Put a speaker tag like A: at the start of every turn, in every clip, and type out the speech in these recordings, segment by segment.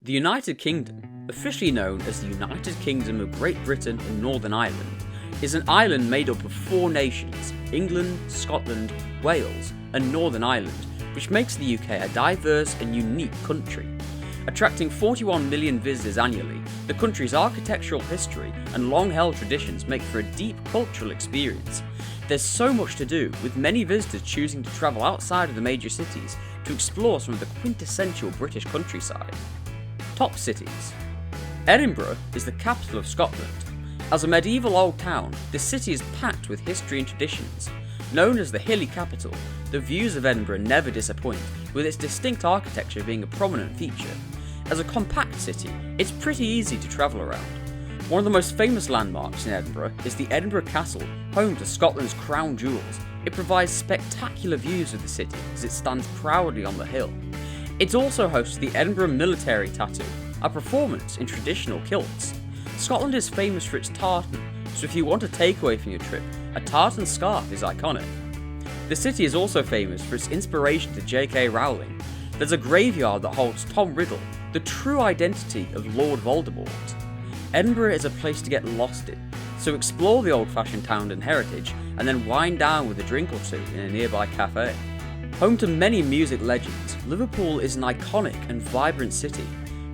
A: The United Kingdom, officially known as the United Kingdom of Great Britain and Northern Ireland, is an island made up of 4 nations, England, Scotland, Wales and Northern Ireland, which makes the UK a diverse and unique country. Attracting 41 million visitors annually, the country's architectural history and long-held traditions make for a deep cultural experience. There's so much to do, with many visitors choosing to travel outside of the major cities to explore some of the quintessential British countryside. Top cities. Edinburgh is the capital of Scotland. As a medieval old town, the city is packed with history and traditions. Known as the hilly capital, the views of Edinburgh never disappoint, with its distinct architecture being a prominent feature. As a compact city, it's pretty easy to travel around. One of the most famous landmarks in Edinburgh is the Edinburgh Castle, home to Scotland's crown jewels. It provides spectacular views of the city as it stands proudly on the hill. It's also host to the Edinburgh Military Tattoo, a performance in traditional kilts. Scotland is famous for its tartan, so if you want a takeaway from your trip, a tartan scarf is iconic. The city is also famous for its inspiration to J.K. Rowling. There's a graveyard that holds Tom Riddle, the true identity of Lord Voldemort. Edinburgh is a place to get lost in, so explore the old-fashioned town and heritage, and then wind down with a drink or two in a nearby cafe. Home to many music legends, Liverpool is an iconic and vibrant city.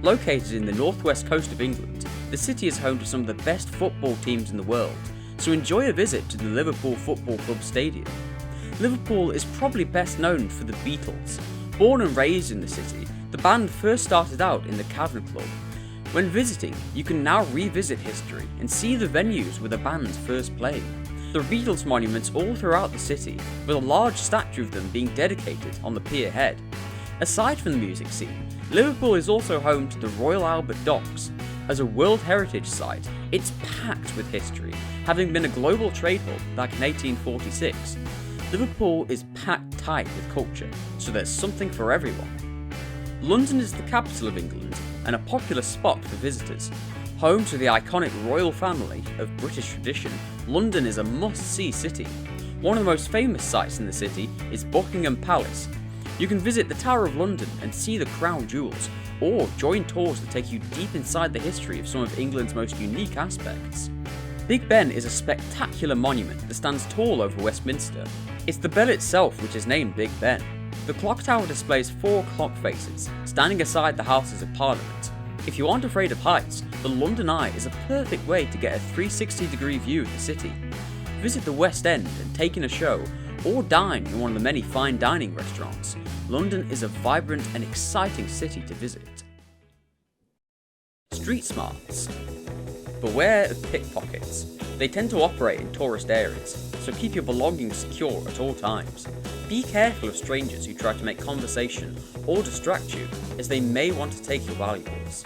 A: Located in the northwest coast of England, the city is home to some of the best football teams in the world, so enjoy a visit to the Liverpool Football Club Stadium. Liverpool is probably best known for the Beatles. Born and raised in the city, the band first started out in the Cavern Club. When visiting, you can now revisit history and see the venues where the band first played. There are Beatles monuments all throughout the city, with a large statue of them being dedicated on the pier head. Aside from the music scene, Liverpool is also home to the Royal Albert Docks. As a World Heritage Site, it's packed with history, having been a global trade hub back in 1846. Liverpool is packed tight with culture, so there's something for everyone. London is the capital of England and a popular spot for visitors. Home to the iconic royal family of British tradition, London is a must-see city. One of the most famous sights in the city is Buckingham Palace. You can visit the Tower of London and see the crown jewels, or join tours that take you deep inside the history of some of England's most unique aspects. Big Ben is a spectacular monument that stands tall over Westminster. It's the bell itself which is named Big Ben. The clock tower displays 4 clock faces, standing aside the Houses of Parliament. If you aren't afraid of heights, the London Eye is a perfect way to get a 360-degree view of the city. Visit the West End and take in a show, or dine in one of the many fine dining restaurants. London is a vibrant and exciting city to visit. Street smarts. Beware of pickpockets. They tend to operate in tourist areas, so keep your belongings secure at all times. Be careful of strangers who try to make conversation or distract you, as they may want to take your valuables.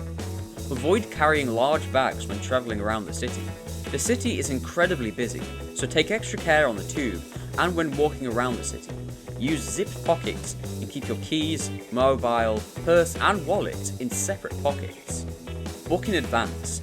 A: Avoid carrying large bags when travelling around the city. The city is incredibly busy, so take extra care on the tube and when walking around the city. Use zipped pockets and keep your keys, mobile, purse and wallet in separate pockets. Book in advance.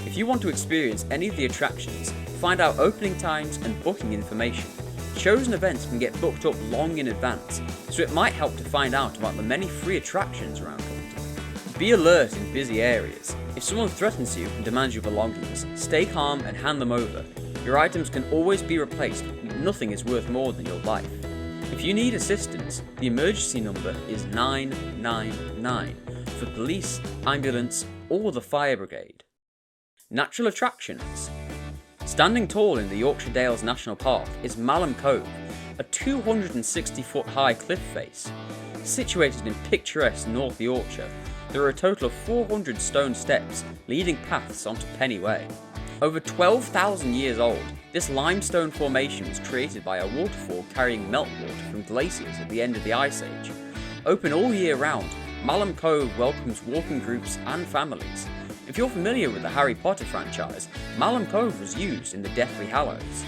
A: If you want to experience any of the attractions, find out opening times and booking information. Chosen events can get booked up long in advance, so it might help to find out about the many free attractions around London. Be alert in busy areas. If someone threatens you and demands your belongings, stay calm and hand them over. Your items can always be replaced, but nothing is worth more than your life. If you need assistance, the emergency number is 999 for police, ambulance, or the fire brigade. Natural attractions. Standing tall in the Yorkshire Dales National Park is Malham Cove, a 260-foot high cliff face. Situated in picturesque North Yorkshire, there are a total of 400 stone steps leading paths onto Penny Way. Over 12,000 years old, this limestone formation was created by a waterfall carrying meltwater from glaciers at the end of the Ice Age. Open all year round, Malham Cove welcomes walking groups and families. If you're familiar with the Harry Potter franchise, Malham Cove was used in the Deathly Hallows.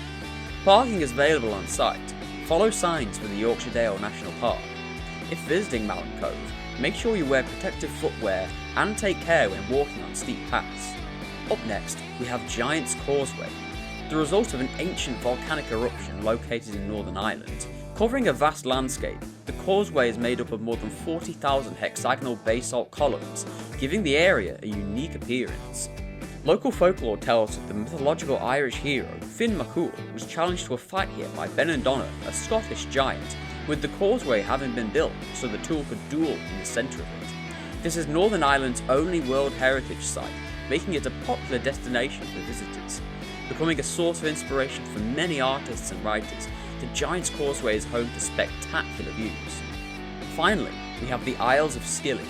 A: Parking is available on site. Follow signs for the Yorkshire Dale National Park. If visiting Malham Cove, make sure you wear protective footwear and take care when walking on steep paths. Up next, we have Giant's Causeway, the result of an ancient volcanic eruption located in Northern Ireland. Covering a vast landscape, the causeway is made up of more than 40,000 hexagonal basalt columns, giving the area a unique appearance. Local folklore tells that the mythological Irish hero Finn MacCool was challenged to a fight here by Benandonna, a Scottish giant, with the causeway having been built so the two could duel in the centre of it. This is Northern Ireland's only World Heritage Site, making it a popular destination for visitors. Becoming a source of inspiration for many artists and writers, the Giant's Causeway is home to spectacular views. Finally, we have the Isles of Scilly.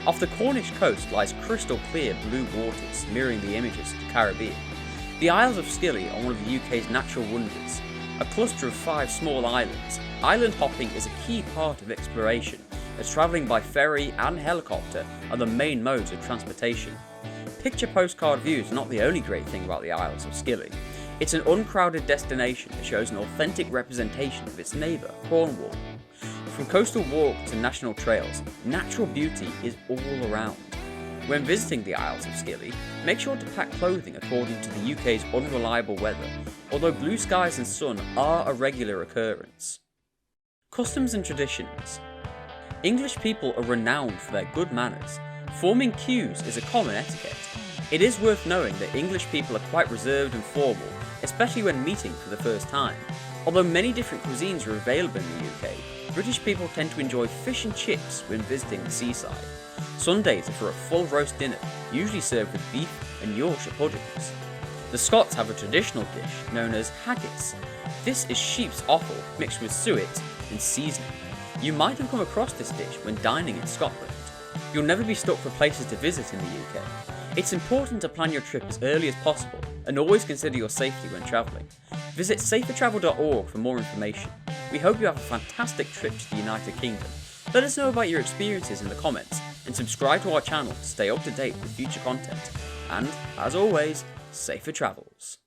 A: Off the Cornish coast lies crystal clear blue waters, mirroring the images of the Caribbean. The Isles of Scilly are one of the UK's natural wonders. A cluster of 5 small islands, island hopping is a key part of exploration, as travelling by ferry and helicopter are the main modes of transportation. Picture postcard views are not the only great thing about the Isles of Scilly. It's an uncrowded destination that shows an authentic representation of its neighbour, Cornwall. From coastal walks to national trails, natural beauty is all around. When visiting the Isles of Scilly, make sure to pack clothing according to the UK's unreliable weather, although blue skies and sun are a regular occurrence. Customs and traditions. English people are renowned for their good manners. Forming queues is a common etiquette. It is worth knowing that English people are quite reserved and formal, especially when meeting for the first time. Although many different cuisines are available in the UK, British people tend to enjoy fish and chips when visiting the seaside. Sundays are for a full roast dinner, usually served with beef and Yorkshire puddings. The Scots have a traditional dish known as haggis. This is sheep's offal mixed with suet and seasoning. You might have come across this dish when dining in Scotland. You'll never be stuck for places to visit in the UK. It's important to plan your trip as early as possible and always consider your safety when travelling. Visit safertravel.org for more information. We hope you have a fantastic trip to the United Kingdom. Let us know about your experiences in the comments and subscribe to our channel to stay up to date with future content. And, as always, safer travels.